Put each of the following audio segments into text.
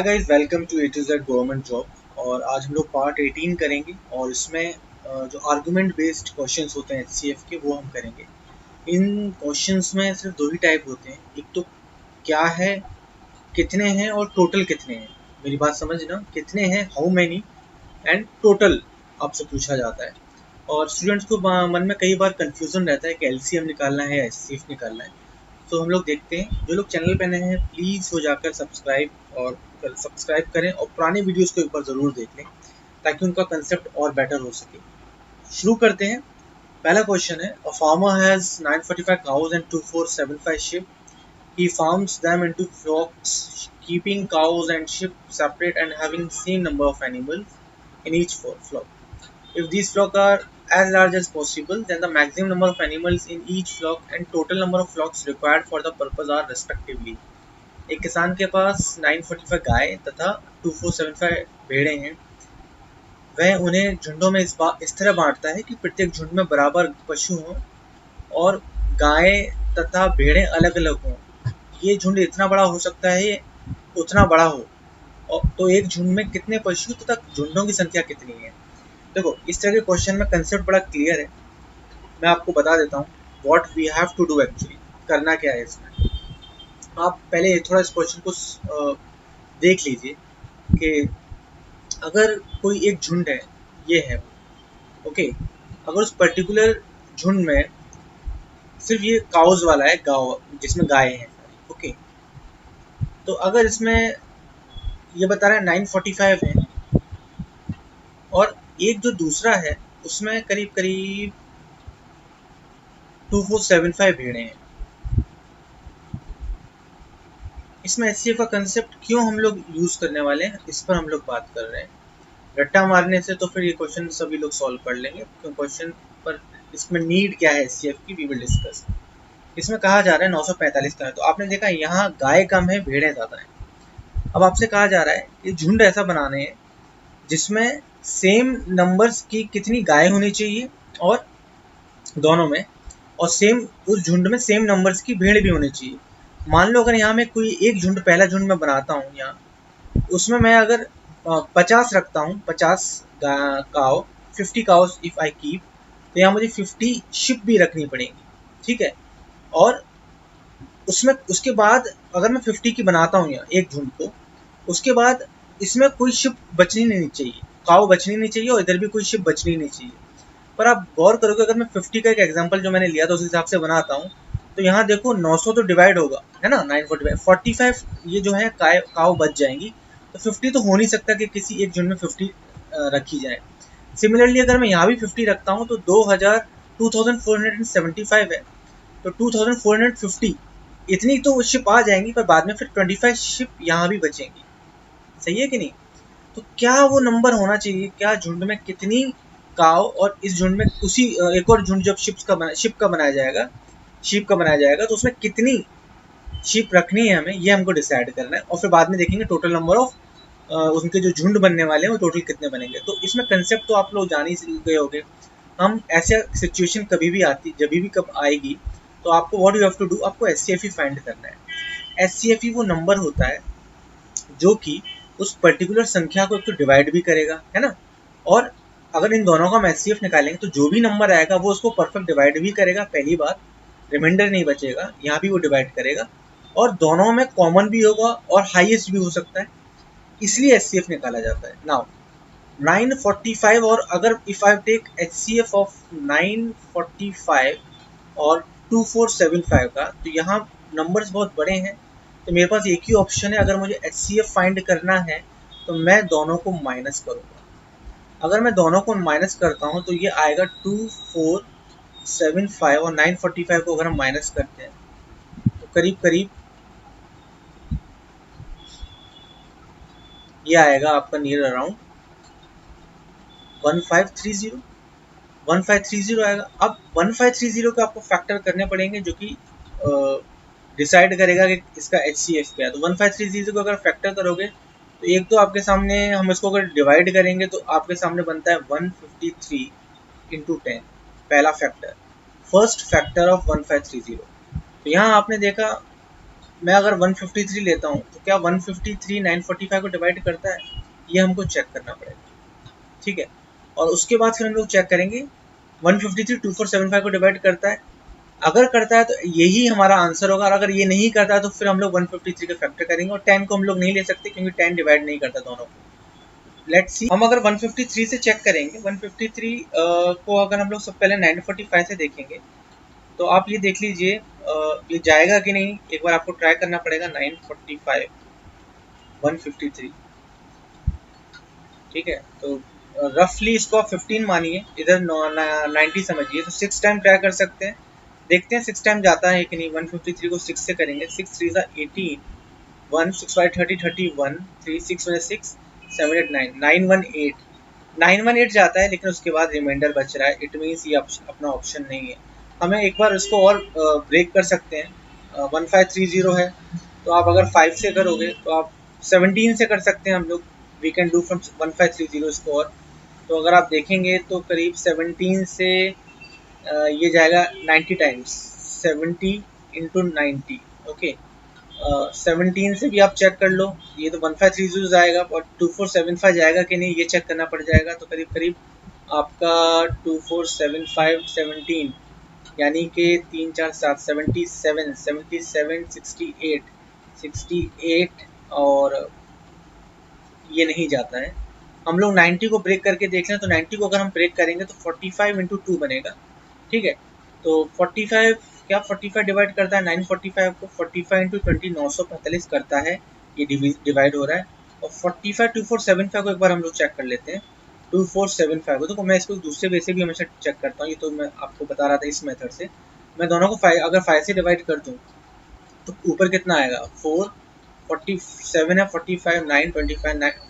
Hi guys, welcome to A to Z government job. और आज हम लोग पार्ट 18 करेंगे और इसमें जो आर्गुमेंट बेस्ड क्वेश्चंस होते हैं एचसीएफ के वो हम करेंगे। इन क्वेश्चंस में सिर्फ दो ही टाइप होते हैं, एक तो क्या है, कितने हैं और टोटल कितने हैं। मेरी बात समझना, कितने हैं हाउ मैनी एंड टोटल आपसे पूछा जाता है। और स्टूडेंट्स को मन में कई बार कंफ्यूजन रहता है कि एलसीएम निकालना है या एचसीएफ निकालना है। तो हम लोग देखते हैं, जो लोग चैनल पे नए हैं प्लीज़ हो जाकर सब्सक्राइब करें और पुरानी वीडियोस को एक बार ज़रूर देख लें ताकि उनका कंसेप्ट और बेटर हो सके। शुरू करते हैं। पहला क्वेश्चन है, a farmer has 945 cows and 2475 sheep. He farms them into flocks, keeping cows and sheep separate and having same number of animals in each flock. If these flocks are as large as possible, then the maximum number of animals in each flock and total number of flocks required for the purpose are respectively. एक किसान के पास 945 गाय तथा 2475 भेड़ें हैं। वह उन्हें झुंडों में इस तरह बांटता है कि प्रत्येक झुंड में बराबर पशु हों और गाय तथा भेड़ें अलग अलग हों। ये झुंड इतना बड़ा हो सकता है, उतना बड़ा हो। और तो एक झुंड में कितने पशु तथा झुंडों की संख्या कितनी है। देखो, इस तरह के क्वेश्चन में कंसेप्ट बड़ा क्लियर है। मैं आपको बता देता हूँ what we have to do. Actually करना क्या है इसमें, आप पहले थोड़ा इस क्वेश्चन को देख लीजिए कि अगर कोई एक झुंड है, ये है ओके, अगर उस पर्टिकुलर झुंड में सिर्फ ये काउज वाला है, गाँव जिसमें गाय हैं ओके, तो अगर इसमें ये बता रहा है 945 है और एक जो दूसरा है उसमें करीब करीब 2475 भेड़ें हैं। इसमें एचसीएफ का कंसेप्ट क्यों हम लोग यूज करने वाले हैं, इस पर हम लोग बात कर रहे हैं। रट्टा मारने से तो फिर ये क्वेश्चन सभी लोग सॉल्व कर लेंगे, तो क्वेश्चन पर इसमें नीड क्या है एचसीएफ की, वी विल डिस्कस। इसमें कहा जा रहा है 945 का है, तो आपने देखा यहाँ गाय कम है, भेड़ें ज़्यादा हैं। अब आपसे कहा जा रहा है कि झुंड ऐसा बनाने हैं जिसमें सेम नंबर्स की कितनी गाय होनी चाहिए और दोनों में, और सेम उस झुंड में सेम नंबर्स की भेड़ भी होनी चाहिए। मान लो अगर यहाँ में कोई एक झुंड, पहला झुंड मैं बनाता हूँ यहाँ, उसमें मैं अगर 50 रखता हूँ, 50 काव, 50 काउस इफ आई कीप, तो यहाँ मुझे 50 शिप भी रखनी पड़ेगी, ठीक है। और उसमें उसके बाद अगर मैं 50 की बनाता हूँ यहाँ एक झुंड को, उसके बाद इसमें कोई शिप बचनी नहीं चाहिए, काव बचनी नहीं चाहिए और इधर भी कोई शिप बचनी नहीं चाहिए। पर आप गौर करोगे, अगर मैं 50 का एक एग्जांपल जो मैंने लिया था उस हिसाब से बनाता हूँ, तो यहाँ देखो 900 तो डिवाइड होगा, है ना, 945 ये जो है काव बच जाएंगी, तो 50 तो हो नहीं सकता कि किसी एक झुंड में 50 रखी जाए। सिमिलरली अगर मैं यहाँ भी 50 रखता हूँ तो 2475 है, तो 2450 इतनी तो शिप आ जाएंगी, पर बाद में फिर 25 शिप यहाँ भी बचेंगी। सही है कि नहीं। तो क्या वो नंबर होना चाहिए, क्या झुंड में कितनी काव, और इस झुंड में उसी एक और झुंड जब शिप का बनाया जाएगा तो उसमें कितनी शिप रखनी है हमें, ये हमको डिसाइड करना है। और फिर बाद में देखेंगे टोटल नंबर ऑफ उनके जो झुंड बनने वाले हैं वो टोटल कितने बनेंगे। तो इसमें कंसेप्ट तो आप लोग जान ही गए होंगे। हम ऐसे सिचुएशन कभी भी आती, जब भी कब आएगी, तो आपको what you have to do, आपको एचसीएफ ही फाइंड करना है। एचसीएफ ही वो नंबर होता है जो कि उस पर्टिकुलर संख्या को एक तो डिवाइड भी करेगा, है ना, और अगर इन दोनों का हम एचसीएफ निकालेंगे तो जो भी नंबर आएगा वो उसको परफेक्ट डिवाइड भी करेगा, पहली बात, रिमाइंडर नहीं बचेगा, यहाँ भी वो डिवाइड करेगा, और दोनों में कॉमन भी होगा और हाईएस्ट भी हो सकता है, इसलिए एचसीएफ निकाला जाता है। नाउ 945, और अगर if I take HCF of 945 और 2475 का, तो यहाँ नंबर्स बहुत बड़े हैं, तो मेरे पास एक ही ऑप्शन है। अगर मुझे एचसीएफ फाइंड करना है तो मैं दोनों को माइनस करूँगा। अगर मैं दोनों को माइनस करता हूँ तो ये आएगा 2475, और 945 को अगर हम माइनस करते हैं तो करीब करीब ये आएगा आपका नियर अराउंड 1530 आएगा। अब 1530 को आपको फैक्टर करने पड़ेंगे, जो कि डिसाइड करेगा कि इसका एचसीएफ क्या है। तो 1530 को अगर फैक्टर करोगे तो एक तो आपके सामने, हम इसको अगर डिवाइड करेंगे तो आपके सामने बनता है 153 इंटू 10, पहला फैक्टर, फर्स्ट फैक्टर ऑफ 1530। तो यहाँ आपने देखा मैं अगर 153 लेता हूँ तो क्या 153 945 को डिवाइड करता है, ये हमको चेक करना पड़ेगा, ठीक है। और उसके बाद फिर हम लोग चेक करेंगे 153 2475 को डिवाइड करता है, अगर करता है तो यही हमारा आंसर होगा, और अगर ये नहीं करता है तो फिर हम लोग 153 का फैक्टर करेंगे, और 10 को हम लोग नहीं ले सकते क्योंकि 10 डिवाइड नहीं करता दोनों को। लेट्स सी, हम अगर 153 से चेक करेंगे, 153 को अगर हम लोग सब पहले 945 से देखेंगे तो आप ये देख लीजिए ये जाएगा कि नहीं, एक बार आपको ट्राई करना पड़ेगा। 945 153, ठीक है। तो रफली इसको आप 15 मानिए, इधर 90 समझिए, तो 6 टाइम ट्राई कर सकते हैं, देखते हैं 6 टाइम जाता है कि नहीं। 153 को 6 से करेंगे, 6 3 18, 1 6 5 30 31, 3 6 6 7 8 9 918, 918 जाता है, लेकिन उसके बाद रिमाइंडर बच रहा है, इट मीन्स ये अपना ऑप्शन नहीं है। हमें एक बार इसको और ब्रेक कर सकते हैं, 1530 है, तो आप अगर 5 से करोगे तो आप 17 से कर सकते हैं हम लोग, वी कैन डू फ्रॉम 1530 इसको। और तो अगर आप देखेंगे तो करीब 17 से ये जाएगा 90 टाइम्स, 70 इंटू 90, ओके। 17 से भी आप चेक कर लो, ये तो 1530 जाएगा, और 2475 जाएगा कि नहीं ये चेक करना पड़ जाएगा। तो करीब करीब आपका 2475 17, यानी कि 3 4 7 77 77 68 68, और ये नहीं जाता है। हम लोग 90 को ब्रेक करके देख लें, तो 90 को अगर हम ब्रेक करेंगे तो 45 इंटू 2 बनेगा, ठीक है। तो 45 क्या 45 डिवाइड करता है 945 को, 45 इंटू 20 945 करता है, ये डिवाइड हो रहा है। और 45 2475 को एक बार हम लोग चेक कर लेते हैं, 2475 को। तो मैं इसको दूसरे वे से भी हमेशा चेक करता हूँ, ये तो मैं आपको बता रहा था इस मेथड से। मैं दोनों को अगर 5 से डिवाइड कर दूँ तो ऊपर कितना आएगा, 4 47 है, 45 9 25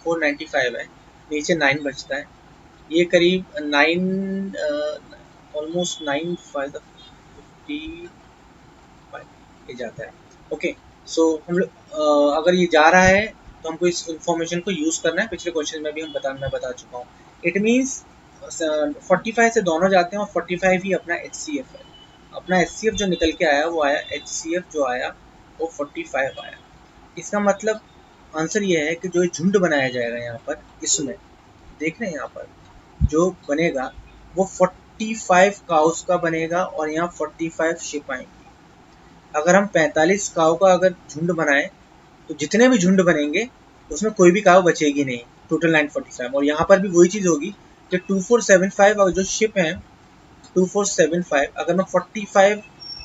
495 है, नीचे 9 बचता है, ये करीब 9 ऑलमोस्ट 9 5 55 ये जाता है, ओके। सो हम लोग अगर ये जा रहा है तो हमको इस इंफॉर्मेशन को यूज़ करना है, पिछले क्वेश्चन में भी मैं बता चुका हूँ। इट मीन्स 45 से दोनों जाते हैं, और 45 ही अपना HCF है। अपना HCF जो निकल के आया वो आया, HCF जो आया वो 45 आया। इसका मतलब आंसर ये है कि जो झुंड बनाया जाएगा यहाँ पर, इसमें देख रहे हैं यहाँ पर जो बनेगा वो 45 काउस का बनेगा, और यहाँ 45 शिप आएंगी। अगर हम 45 काउ का अगर झुंड बनाएं तो जितने भी झुंड बनेंगे उसमें कोई भी काउ बचेगी नहीं, टोटल 945। और यहाँ पर भी वही चीज़ होगी कि 2475 और जो शिप है 2475, अगर मैं 45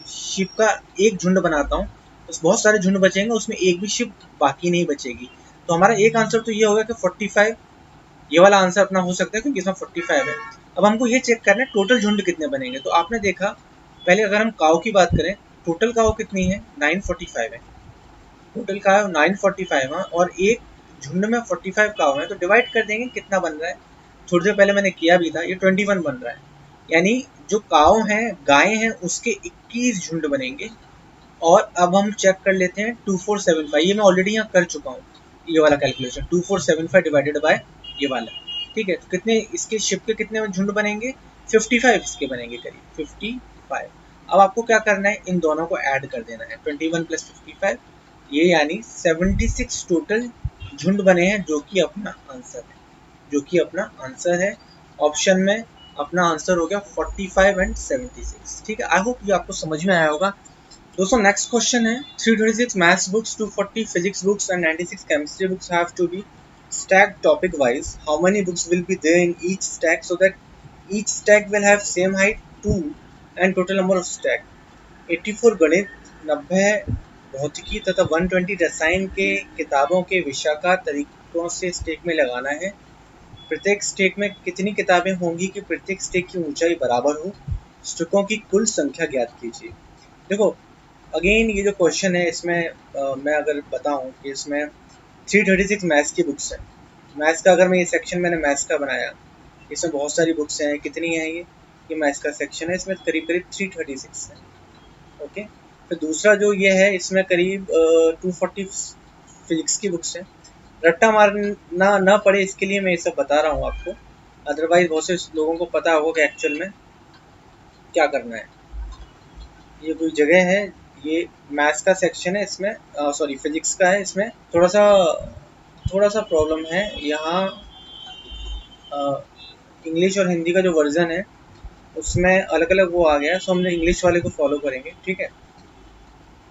शिप का एक झुंड बनाता हूँ तो बहुत सारे झुंड बचेंगे, उसमें एक भी शिप बाकी नहीं बचेगी। तो हमारा एक आंसर तो ये होगा कि 45, ये वाला आंसर अपना हो सकता है क्योंकि इसमें 45 है। अब हमको ये चेक करना है टोटल झुंड कितने बनेंगे। तो आपने देखा पहले अगर हम काऊ की बात करें, टोटल काऊ कितनी है 945 है, टोटल काऊ 945 है, और एक झुंड में 45 काऊ है, तो डिवाइड कर देंगे कितना बन रहा है। थोड़ी देर पहले मैंने किया भी था, ये 21 बन रहा है, यानी जो काऊ हैं गायें हैं उसके 21 झुंड बनेंगे। और अब हम चेक कर लेते हैं 2475, ये मैं ऑलरेडी यहाँ कर चुका हूँ, ये वाला कैलकुलेशन 2475 डिवाइडेड बाय ये वाला, ठीक है। तो कितने इसके शिप के कितने झुंड बनेंगे, 55 इसके बनेंगे, करीब 55। अब आपको क्या करना है, इन दोनों को ऐड कर देना है, 21 + 55, ये यानी 76 टोटल झुंड बने हैं, जो कि अपना आंसर है, जो कि अपना आंसर है। ऑप्शन में अपना आंसर हो गया 45 एंड 76, ठीक है। आई होप ये आपको समझ में आया होगा। दोस्तों नेक्स्ट क्वेश्चन है 326 maths books, 240 physics books and 96 chemistry books have to be stacked topic wise. How many books will be there in each stack so that each stack will have same height 2 and total number of stack? 84 गणित, 90 भौतिकी तथा 120 रसायन के किताबों के विषयाकार तरीकों से stake में लगाना है। प्रत्येक स्टेक में कितनी किताबें होंगी कि प्रत्येक स्टेक की ऊंचाई बराबर हो। स्टेकों की कुल संख्या ज्ञात कीजिए। देखो अगेन ये जो क्वेश्चन है इसमें मैं अगर बताऊं कि इसमें 336 मैथ्स की बुक्स हैं। मैथ्स का अगर मैं ये सेक्शन मैंने मैथ्स का बनाया, इसमें बहुत सारी बुक्स हैं, कितनी हैं ये मैथ्स का सेक्शन है, इसमें करीब करीब 336 है, ओके। फिर दूसरा जो ये है इसमें करीब 240 फिजिक्स की बुक्स हैं। रट्टा मारना ना पड़े इसके लिए मैं ये सब बता रहा हूँ आपको, अदरवाइज बहुत से लोगों को पता होगा कि एक्चुअल में क्या करना है। ये कोई जगह है, ये मैथ्स का सेक्शन है, इसमें सॉरी फिजिक्स का है, इसमें थोड़ा सा प्रॉब्लम है यहाँ। इंग्लिश और हिंदी का जो वर्जन है उसमें अलग अलग वो आ गया है, सो हम इंग्लिश वाले को फॉलो करेंगे, ठीक है।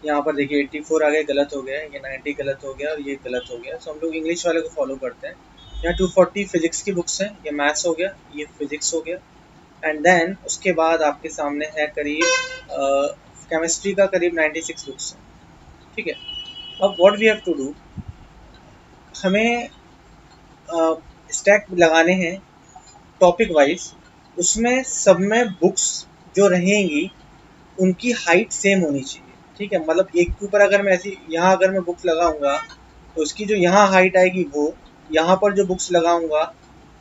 यहाँ पर देखिए 84 आ गया, गलत हो गया, ये 90 गलत हो गया और ये गलत हो गया, सो हम लोग इंग्लिश वाले को फॉलो करते हैं। यहाँ 240 फिजिक्स की बुक्स हैं, ये मैथ्स हो गया, ये फिजिक्स हो गया, एंड देन उसके बाद आपके सामने है करीब केमिस्ट्री का करीब 96 बुक्स हैं, ठीक है। अब what we have to do, हमें स्टैक लगाने हैं टॉपिक वाइज, उसमें सब में बुक्स जो रहेंगी उनकी हाइट सेम होनी चाहिए, ठीक है। मतलब एक के ऊपर अगर मैं ऐसी यहाँ अगर मैं बुक्स लगाऊंगा तो उसकी जो यहाँ हाइट आएगी वो, यहाँ पर जो बुक्स लगाऊंगा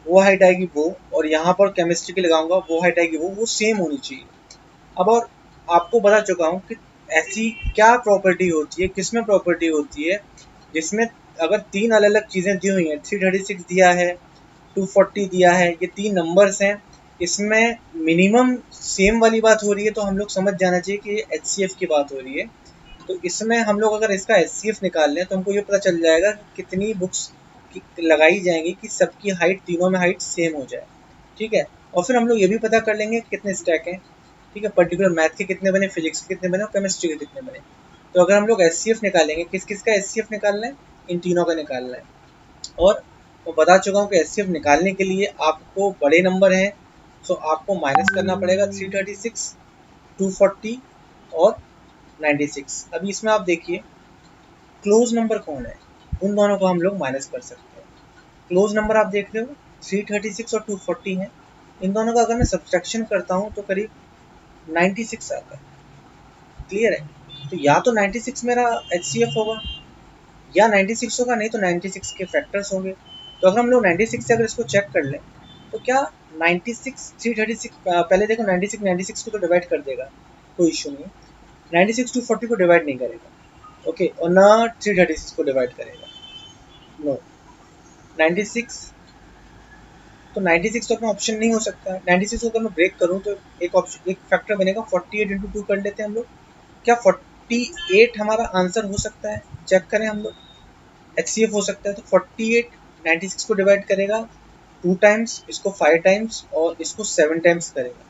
वो हाइट आएगी वो, और यहाँ पर केमिस्ट्री की लगाऊंगा वो हाइट आएगी वो सेम होनी चाहिए। अब और आपको बता चुका हूँ कि ऐसी क्या प्रॉपर्टी होती है, किसमें प्रॉपर्टी होती है, जिसमें अगर तीन अलग अलग चीज़ें दी हुई हैं, 336 दिया है, 240 दिया है, ये तीन नंबर्स हैं, इसमें मिनिमम सेम वाली बात हो रही है, तो हम लोग समझ जाना चाहिए कि ये HCF की बात हो रही है। तो इसमें हम लोग अगर इसका HCF निकाल लें तो हमको ये पता चल जाएगा कि कितनी बुक्स लगाई जाएंगी कि सबकी हाइट, तीनों में हाइट सेम हो जाए, ठीक है। और फिर हम लोग ये भी पता कर लेंगे कितने स्टैक हैं, ठीक है, पर्टिकुलर मैथ के कितने बने, फिजिक्स के कितने बने और केमिस्ट्री के कितने बने। तो अगर हम लोग HCF निकालेंगे, किस किस का HCF निकालना है, इन तीनों का निकालना है। और मैं बता चुका हूँ कि HCF निकालने के लिए आपको बड़े नंबर हैं, तो आपको माइनस करना पड़ेगा 336, 240 और 96। अभी इसमें आप देखिए क्लोज नंबर कौन है, उन दोनों को हम लोग माइनस कर सकते हैं। क्लोज नंबर आप देख रहे हो 336 और 240 है, इन दोनों का अगर मैं सब्सट्रैक्शन करता हूँ तो करीब 96 आता है, क्लियर है। तो या तो 96 मेरा HCF होगा या 96 होगा, नहीं तो 96 के फैक्टर्स होंगे। तो अगर हम लोग 96 से अगर इसको चेक कर लें तो क्या 96 336, पहले देखो 96 को तो डिवाइड कर देगा, कोई इशू नहीं है। 96 240 को डिवाइड नहीं करेगा, ओके, और ना 336 को डिवाइड करेगा, नो। 96 तो 96 तो अपना ऑप्शन नहीं हो सकता है। 96 को अगर मैं ब्रेक करूँ तो एक ऑप्शन, एक फैक्टर बनेगा 48 इंटू 2 कर लेते हैं हम लोग। क्या 48 हमारा आंसर हो सकता है, चेक करें हम लोग, HCF हो सकता है। तो 48 96 को डिवाइड करेगा 2 टाइम्स, इसको 5 टाइम्स और इसको 7 टाइम्स करेगा,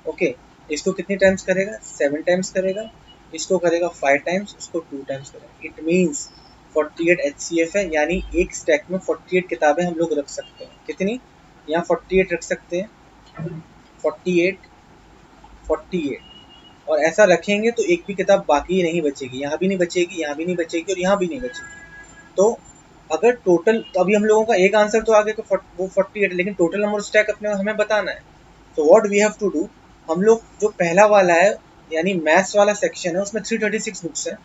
ओके। इसको कितनी टाइम्स करेगा, 7 टाइम्स करेगा, इसको करेगा 5 टाइम्स, उसको 2 टाइम्स करेगा। इट मीन्स 48 HCF है, यानी एक स्टैक में 48 किताबें हम लोग रख सकते हैं। कितनी, यहाँ 48 रख सकते हैं, 48 48, और ऐसा रखेंगे तो एक भी किताब बाकी नहीं बचेगी, यहाँ भी नहीं बचेगी, यहाँ भी नहीं बचेगी और यहाँ भी नहीं बचेगी। तो अगर टोटल, तो अभी हम लोगों का एक आंसर तो आगे को वो 48, लेकिन टोटल नंबर स्टैक अपने हमें बताना है। तो what we have to do, हम लोग जो पहला वाला है यानी मैथ्स वाला सेक्शन है उसमें 336 बुक्स है,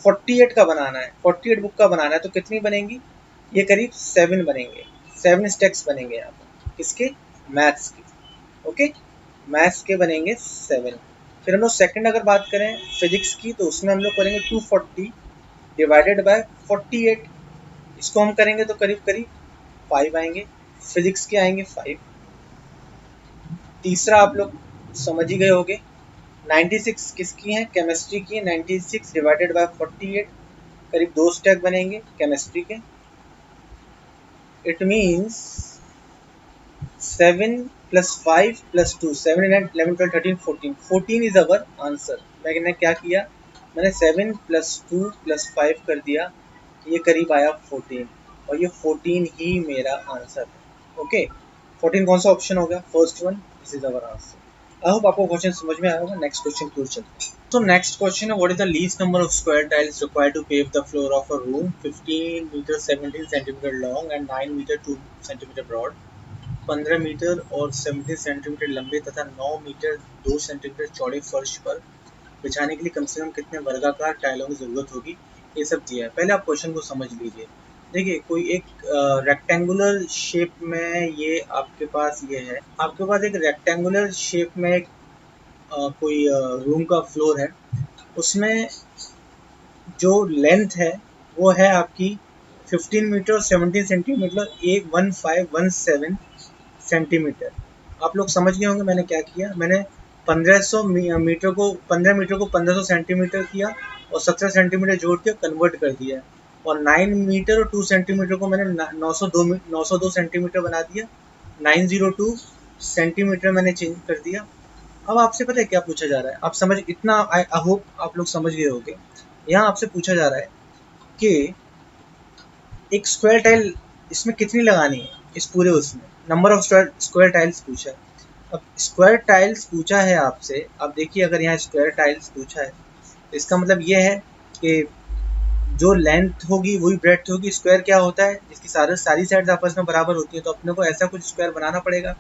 48 का बनाना है, 48 बुक का बनाना है। तो कितनी बनेंगी, ये करीब 7 बनेंगे, 7 स्टैक्स बनेंगे यहाँ पर, किसके, मैथ्स के, ओके, मैथ्स के बनेंगे 7। फिर हम लोग सेकंड अगर बात करें फिजिक्स की, तो उसमें हम लोग करेंगे 240 डिवाइडेड बाय 48, इसको हम करेंगे तो करीब करीब 5 आएंगे, फिजिक्स के आएंगे 5। तीसरा आप लोग समझ ही गए होंगे, 96 किसकी है, केमिस्ट्री की है, 96 डिवाइडेड बाय 48, करीब 2 स्टैक बनेंगे केमिस्ट्री के। It means 7 + 5 + 2, 7 9 11 12 13 14, 14 is our answer. मैंने क्या किया, मैंने 7 + 2 + 5 कर दिया, ये करीब आया 14, और ये 14 ही मेरा आंसर है, ओके। 14 कौन सा ऑप्शन हो गया, first one, this is our answer. I hope आपको क्वेश्चन समझ में आया होगा। नेक्स्ट क्वेश्चन की ओर चलते हैं। तो नेक्स्ट क्वेश्चन है, what is the least number of square tiles required to pave the floor of a room 15 metre 17 centimetre long and 9 metre 2 centimetre broad. 15 metre और 17 सेंटीमीटर लंबे तथा 9 मीटर 2 सेंटीमीटर चौड़े फर्श पर बिछाने के लिए कम से कम कितने वर्गाकार टाइलों की जरूरत होगी, ये सब दिया है। पहले आप क्वेश्चन को समझ लीजिए। देखिए कोई एक रेक्टेंगुलर शेप में, ये आपके पास ये है, आपके पास एक रेक्टेंगुलर शेप में एक कोई रूम का फ्लोर है, उसमें जो लेंथ है वो है आपकी 15 मीटर और 17 सेंटीमीटर, 1517 सेंटीमीटर। आप लोग समझ गए होंगे मैंने क्या किया, मैंने मीटर को 1500 सेंटीमीटर किया और 17 सेंटीमीटर जोड़ के कन्वर्ट कर दिया, और 9 मीटर और 2 सेंटीमीटर को मैंने 902 सेंटीमीटर बना दिया, 902 सेंटीमीटर मैंने चेंज कर दिया। अब आपसे पता है क्या पूछा जा रहा है, आप समझ इतना, आई होप आप लोग समझ गए होंगे। यहाँ आपसे पूछा जा रहा है कि एक स्क्वायर टाइल इसमें कितनी लगानी है, इस पूरे उसमें नंबर ऑफ स्क्वायर टाइल्स पूछा है। अब स्क्वायर टाइल्स पूछा है आपसे, अब देखिए अगर यहाँ स्क्वायर टाइल्स पूछा है तो इसका मतलब ये है कि जो लेंथ होगी वही ब्रेड्थ होगी। स्क्वायर क्या होता है, जिसकी सारी साइड्स आपस में बराबर होती है, तो अपने को ऐसा कुछ स्क्वायर बनाना पड़ेगा,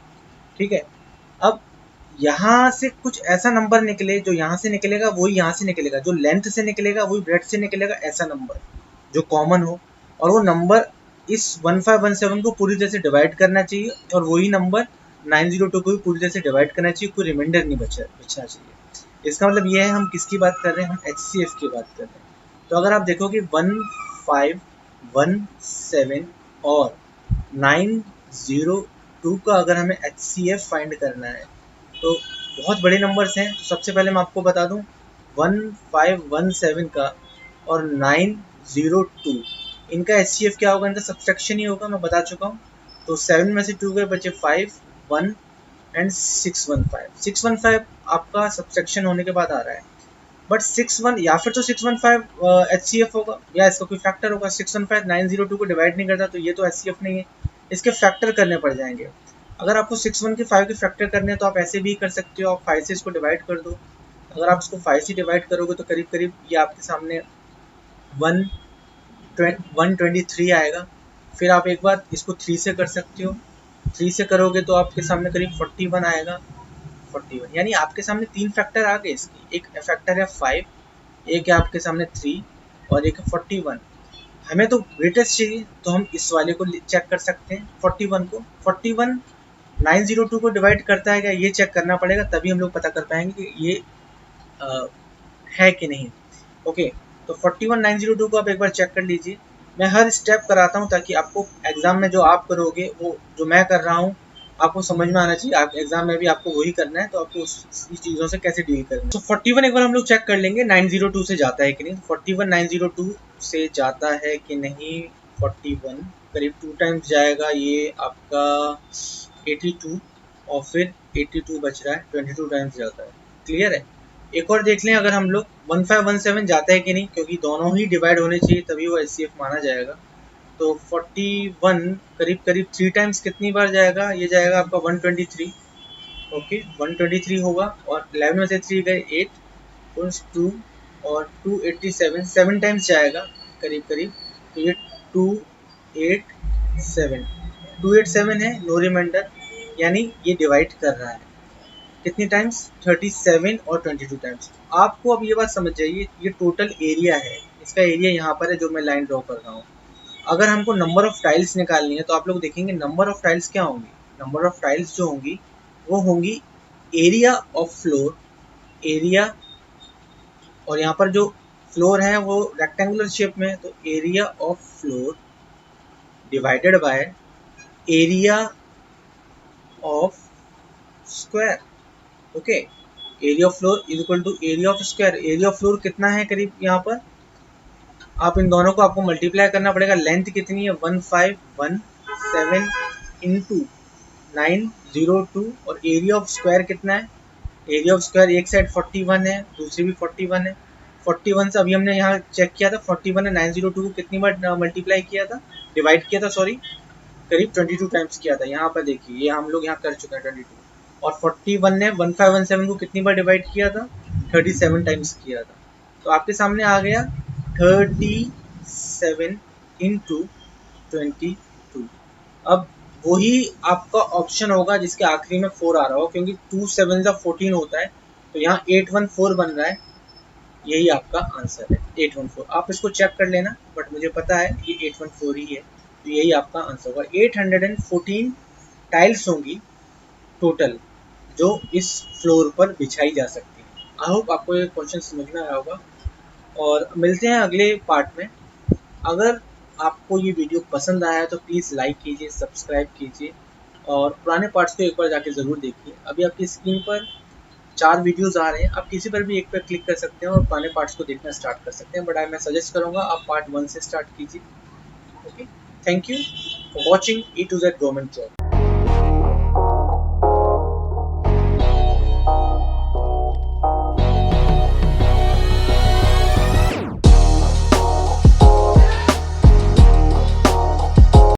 ठीक है। अब यहाँ से कुछ ऐसा नंबर निकले, जो यहाँ से निकलेगा वही यहाँ से निकलेगा, जो लेंथ से निकलेगा वही ब्रेड्थ से निकलेगा, ऐसा नंबर जो कॉमन हो, और वो नंबर इस 1517 को पूरी तरह से डिवाइड करना चाहिए, और वही नंबर 902 को भी पूरी तरह से डिवाइड करना चाहिए, कोई रिमाइंडर नहीं बचना चाहिए। इसका मतलब ये है, हम किसकी बात कर रहे हैं, हम HCF की बात कर रहे हैं। तो अगर आप देखोगे 1517 और 902 का अगर हमें HCF फाइंड करना है तो बहुत बड़े नंबर्स हैं। तो सबसे पहले मैं आपको बता दूं 1517 का और 902 इनका HCF क्या होगा, इनका सब्सट्रैक्शन ही होगा, मैं बता चुका हूँ। तो 7 में से 2 गए, बचे 5, 1 एंड 615 आपका सब्सट्रैक्शन होने के बाद आ रहा है। बट 61 या फिर तो 615 HCF होगा, या इसका कोई फैक्टर होगा। 615 902 को डिवाइड नहीं करता, तो ये तो HCF नहीं है, इसके फैक्टर करने पड़ जाएंगे। अगर आपको 61 के 5 के फैक्टर करने हैं तो आप ऐसे भी कर सकते हो, आप 5 से इसको डिवाइड कर दो। अगर आप इसको 5 से डिवाइड करोगे तो करीब करीब ये आपके सामने 123 आएगा। फिर आप एक बार इसको 3 से कर सकते हो, 3 से करोगे तो आपके सामने करीब 41 आएगा। 41 यानी आपके सामने 3 फैक्टर आ गए इसकी, एक फैक्टर है 5, एक है आपके सामने 3 और एक है 41। हमें तो ग्रेटेस्ट चाहिए, तो हम इस वाले को चेक कर सकते हैं 41 को। 41 902 को डिवाइड करता है क्या, ये चेक करना पड़ेगा, तभी हम लोग पता कर पाएंगे कि ये है कि नहीं। ओके, तो 41 902 को आप एक बार चेक कर लीजिए। मैं हर स्टेप कराता हूँ ताकि आपको एग्जाम में जो आप करोगे वो जो मैं कर रहा हूँ आपको समझ में आना चाहिए। आप एग्जाम में भी आपको वही करना है, तो आपको इस चीज़ों से कैसे डील करना है। तो 41 एक बार हम लोग चेक कर लेंगे 902 से जाता है कि नहीं। 41 902 से जाता है कि नहीं। 41 करीब 2 टाइम्स जाएगा, ये आपका 82, और फिर 82 बच रहा है, 22 टाइम्स जाता है। क्लियर है। एक और देख लें अगर हम लोग 1517 जाता है कि नहीं, क्योंकि दोनों ही डिवाइड होने चाहिए तभी वो HCF माना जाएगा। तो 41 करीब करीब 3 टाइम्स कितनी बार जाएगा, ये जाएगा आपका 123। ओके, 123 होगा, और 11 में से 3 गए 8 प्लस 2 और 287 7 टाइम्स जाएगा करीब करीब। तो ये 287 है, नो रिमाइंडर, यानी ये डिवाइड कर रहा है कितनी टाइम्स, 37 और 22 टाइम्स। आपको अब ये बात समझ जाइए, ये टोटल एरिया है, इसका एरिया यहाँ पर है जो मैं लाइन ड्रॉ कर रहा हूँ। अगर हमको नंबर ऑफ टाइल्स निकालनी है तो आप लोग देखेंगे नंबर ऑफ टाइल्स क्या होंगी, नंबर ऑफ टाइल्स जो होंगी वो होंगी एरिया ऑफ फ्लोर, एरिया, और यहाँ पर जो फ्लोर है वो रेक्टेंगुलर शेप में है, तो area of floor divided by area of square. Okay, area of floor is equal to area of square. Area of floor कितना है करीब, यहाँ पर आप इन दोनों को आपको मल्टीप्लाई करना पड़ेगा। लेंथ कितनी है 1517 इंटू 902, और एरिया ऑफ स्क्वायर कितना है, एरिया ऑफ स्क्वायर एक साइड 41 है, दूसरी भी 41 है। 41 से अभी हमने यहाँ चेक किया था, 41 ने 902 को कितनी बार मल्टीप्लाई किया था, डिवाइड किया था, सॉरी, करीब 22 टाइम्स किया था। यहाँ पर देखिए ये हम लोग यहाँ कर चुके हैं 22, और 41 ने 1517 को कितनी बार डिवाइड किया था, 37 टाइम्स किया था। तो आपके सामने आ गया 37 इंटू 22। अब वही आपका ऑप्शन होगा जिसके आखिरी में 4 आ रहा हो, क्योंकि 2 7 का 14 होता है, तो यहाँ 814 बन रहा है, यही आपका आंसर है 814। आप इसको चेक कर लेना, बट मुझे पता है ये 814 ही है, तो यही आपका आंसर होगा। 814 टाइल्स होंगी टोटल जो इस फ्लोर पर बिछाई जा सकती है। आई होप आपको ये क्वेश्चन समझ में आया होगा, और मिलते हैं अगले पार्ट में। अगर आपको ये वीडियो पसंद आया है तो प्लीज़ लाइक कीजिए, सब्सक्राइब कीजिए, और पुराने पार्ट्स को एक बार जाके ज़रूर देखिए। अभी आपकी स्क्रीन पर 4 वीडियोस आ रहे हैं, आप किसी पर भी एक पर क्लिक कर सकते हैं और पुराने पार्ट्स को देखना स्टार्ट कर सकते हैं, बट मैं सजेस्ट करूँगा आप पार्ट 1 से स्टार्ट कीजिए। Okay, thank you for watching A to Z government job.